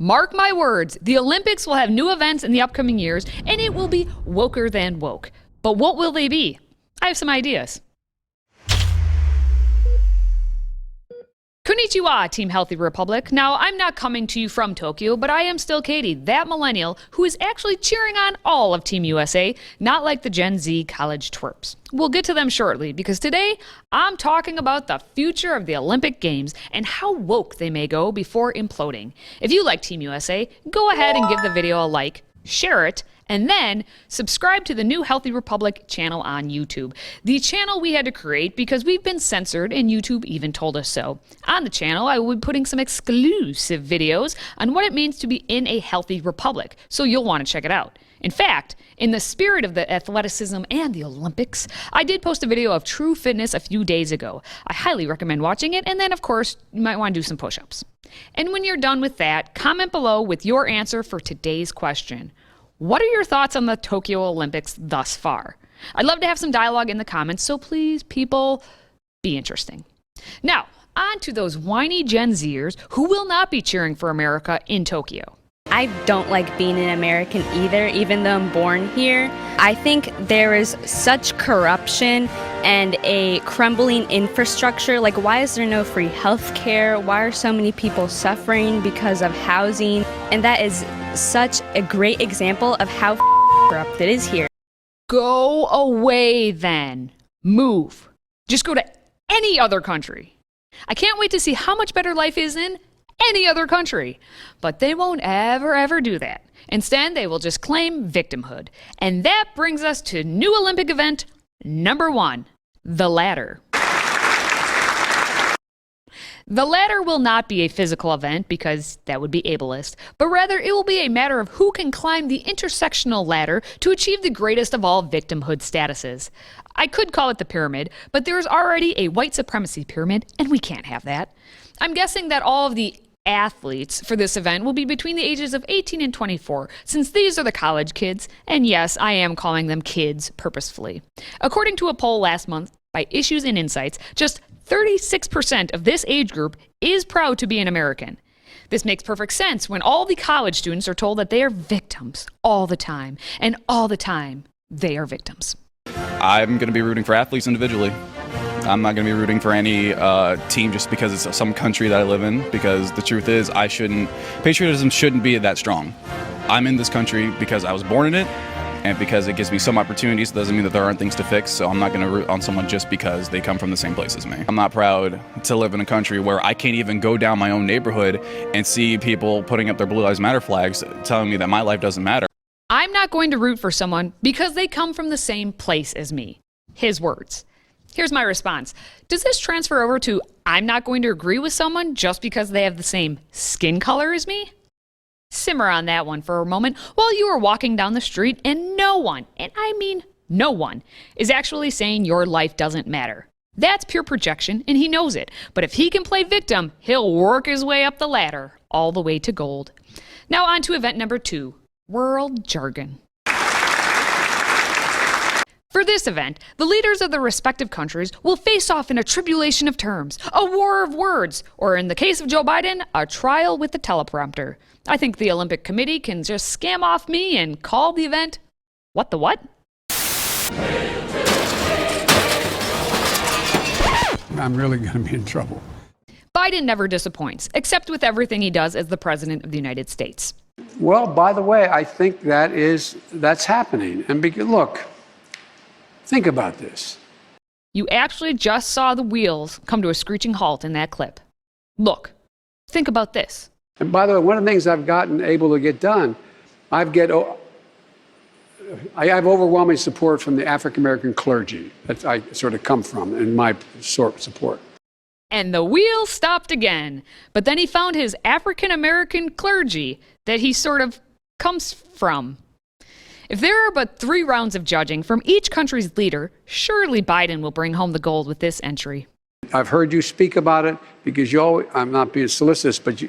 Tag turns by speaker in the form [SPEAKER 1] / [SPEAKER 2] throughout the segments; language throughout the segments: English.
[SPEAKER 1] Mark my words, the Olympics will have new events in the upcoming years, and it will be woker than woke. But what will they be? I have some ideas. Konnichiwa, Team Healthy Republic. Now, I'm not coming to you from Tokyo, but I am still Katie, that millennial who is actually cheering on all of Team USA, not like the Gen Z college twerps. We'll get to them shortly, because today I'm talking about the future of the Olympic Games and how woke they may go before imploding. If you like Team USA, go ahead and give the video a like, share it, and then subscribe to the new Healthy Republic channel on YouTube. The channel we had to create because we've been censored and YouTube even told us so. On the channel, I will be putting some exclusive videos on what it means to be in a healthy republic, so you'll want to check it out. In fact, in the spirit of the athleticism and the Olympics, I did post a video of true fitness a few days ago. I highly recommend watching it, and then of course, you might want to do some push-ups. And when you're done with that, comment below with your answer for today's question. What are your thoughts on the Tokyo Olympics thus far? I'd love to have some dialogue in the comments, so please, people, be interesting. Now, on to those whiny Gen Zers who will not be cheering for America in Tokyo.
[SPEAKER 2] I don't like being an American either, even though I'm born here. I think there is such corruption and a crumbling infrastructure. Like, why is there no free health care? Why are so many people suffering because of housing? And that is such a great example of how corrupt it is here.
[SPEAKER 1] Go away then. Move. Just go to any other country. I can't wait to see how much better life is in any other country. But they won't ever do that. Instead, they will just claim victimhood. And that brings us to new Olympic event number 1, the ladder. The ladder will not be a physical event because that would be ableist, but rather it will be a matter of who can climb the intersectional ladder to achieve the greatest of all victimhood statuses. I could call it the pyramid, but there is already a white supremacy pyramid, and we can't have that. I'm guessing that all of the athletes for this event will be between the ages of 18 and 24, since these are the college kids, and yes, I am calling them kids purposefully. According to a poll last month by Issues and Insights, just 36% of this age group is proud to be an American. This makes perfect sense when all the college students are told that they are victims all the time, and all the time they are victims.
[SPEAKER 3] I'm going to be rooting for athletes individually. I'm not going to be rooting for any team just because it's some country that I live in, because the truth is patriotism shouldn't be that strong. I'm in this country because I was born in it, and because it gives me some opportunities. Doesn't mean that there aren't things to fix, so I'm not going to root on someone just because they come from the same place as me. I'm not proud to live in a country where I can't even go down my own neighborhood and see people putting up their Blue Lives Matter flags telling me that my life doesn't matter.
[SPEAKER 1] I'm not going to root for someone because they come from the same place as me. His words. Here's my response. Does this transfer over to I'm not going to agree with someone just because they have the same skin color as me? Simmer on that one for a moment while you are walking down the street and no one, and I mean no one, is actually saying your life doesn't matter. That's pure projection, and he knows it. But if he can play victim, he'll work his way up the ladder, all the way to gold. Now on to event number 2, world jargon. For this event, the leaders of the respective countries will face off in a tribulation of terms, a war of words, or in the case of Joe Biden, a trial with the teleprompter. I think the Olympic Committee can just scam off me and call the event, What the What?
[SPEAKER 4] I'm really going to be in trouble.
[SPEAKER 1] Biden never disappoints, except with everything he does as the President of the United States.
[SPEAKER 4] Well, by the way, I think that's happening. And look, think about this.
[SPEAKER 1] You actually just saw the wheels come to a screeching halt in that clip. Look, think about this.
[SPEAKER 4] And by the way, one of the things I've gotten able to get done, I have overwhelming support from the African-American clergy that I sort of come from in my sort of support.
[SPEAKER 1] And the wheel stopped again. But then he found his African-American clergy that he sort of comes from. If there are but 3 rounds of judging from each country's leader, surely Biden will bring home the gold with this entry.
[SPEAKER 4] I've heard you speak about it because I'm not being solicitous, but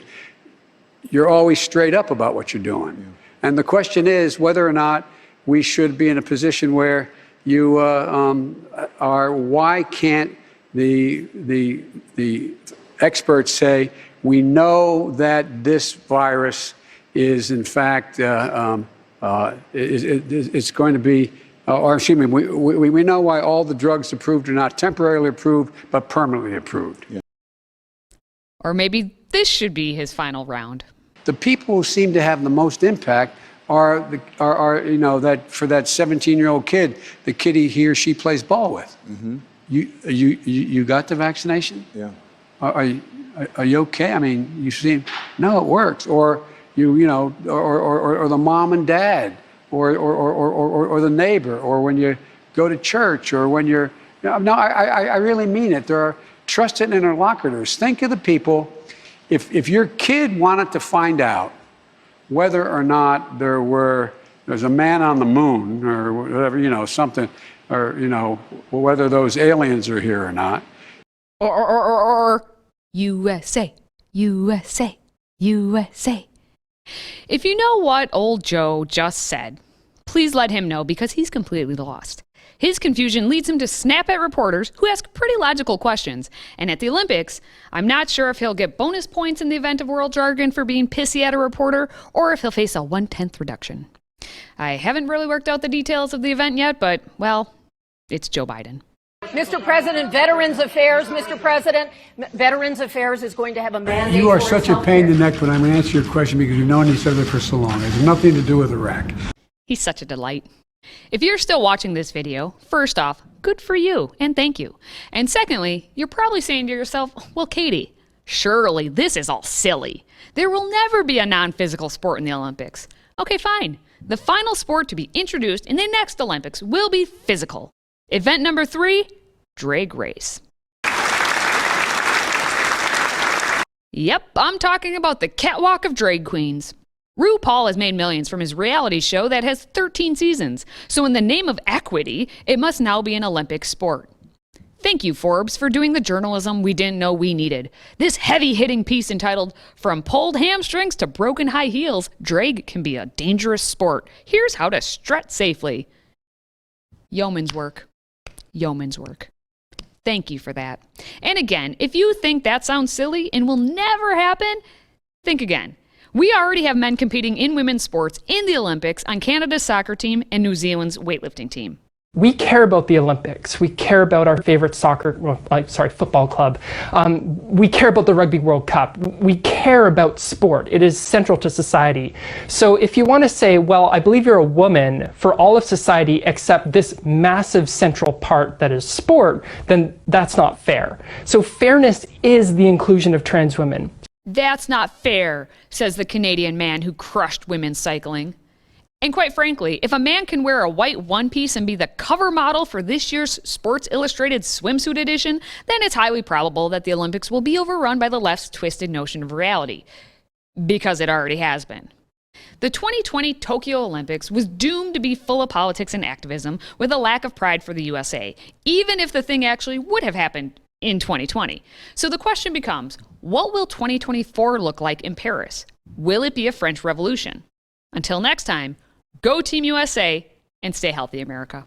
[SPEAKER 4] you're always straight up about what you're doing. Yeah. And the question is whether or not we should be in a position where you why can't the experts say, we know that this virus is in fact it's going to be, or excuse me, we know why all the drugs approved are not temporarily approved, but permanently approved. Yeah.
[SPEAKER 1] Or maybe this should be his final round.
[SPEAKER 4] The people who seem to have the most impact are you know, that for that 17-year-old kid, the kid he or she plays ball with. Mm-hmm. You got the vaccination? Yeah. Are you okay? I mean, you seem, no, it works. Or you know, or the mom and dad, or the neighbor, or when you go to church, or when you're, no, I really mean it. There are trusted interlocutors. Think of the people. If your kid wanted to find out whether or not there's a man on the moon, or whatever, you know, something, or, you know, whether those aliens are here or not.
[SPEAKER 1] Or USA, USA, USA. If you know what old Joe just said, please let him know, because he's completely lost. His confusion leads him to snap at reporters who ask pretty logical questions. And at the Olympics, I'm not sure if he'll get bonus points in the event of world jargon for being pissy at a reporter, or if he'll face a 1/10 reduction. I haven't really worked out the details of the event yet, but, well, it's Joe Biden.
[SPEAKER 5] Mr. President, Veterans Affairs, Mr. President, Veterans Affairs is going to have a mandate.
[SPEAKER 4] You are such a pain in the neck, but I'm going to answer your question because we've known each other for so long. It has nothing to do with Iraq.
[SPEAKER 1] He's such a delight. If you're still watching this video, first off, good for you, and thank you. And secondly, you're probably saying to yourself, well, Katie, surely this is all silly. There will never be a non-physical sport in the Olympics. Okay, fine. The final sport to be introduced in the next Olympics will be physical. Event number 3, drag race. Yep, I'm talking about the catwalk of drag queens. RuPaul has made millions from his reality show that has 13 seasons, so in the name of equity, it must now be an Olympic sport. Thank you, Forbes, for doing the journalism we didn't know we needed. This heavy-hitting piece entitled, "From Pulled Hamstrings to Broken High Heels, Drag Can Be a Dangerous Sport. Here's How to Strut Safely." Yeoman's work. Yeoman's work. Thank you for that. And again, if you think that sounds silly and will never happen, think again. We already have men competing in women's sports in the Olympics on Canada's soccer team and New Zealand's weightlifting team.
[SPEAKER 6] We care about the Olympics. We care about our favorite football club. We care about the Rugby World Cup. We care about sport. It is central to society. So if you want to say, well, I believe you're a woman for all of society except this massive central part that is sport, then that's not fair. So fairness is the inclusion of trans women.
[SPEAKER 1] That's not fair, says the Canadian man who crushed women's cycling. And quite frankly, if a man can wear a white one-piece and be the cover model for this year's Sports Illustrated swimsuit edition, then it's highly probable that the Olympics will be overrun by the left's twisted notion of reality. Because it already has been. The 2020 Tokyo Olympics was doomed to be full of politics and activism with a lack of pride for the USA, even if the thing actually would have happened in 2020. So the question becomes, what will 2024 look like in Paris? Will it be a French Revolution? Until next time, go Team USA and stay healthy, America.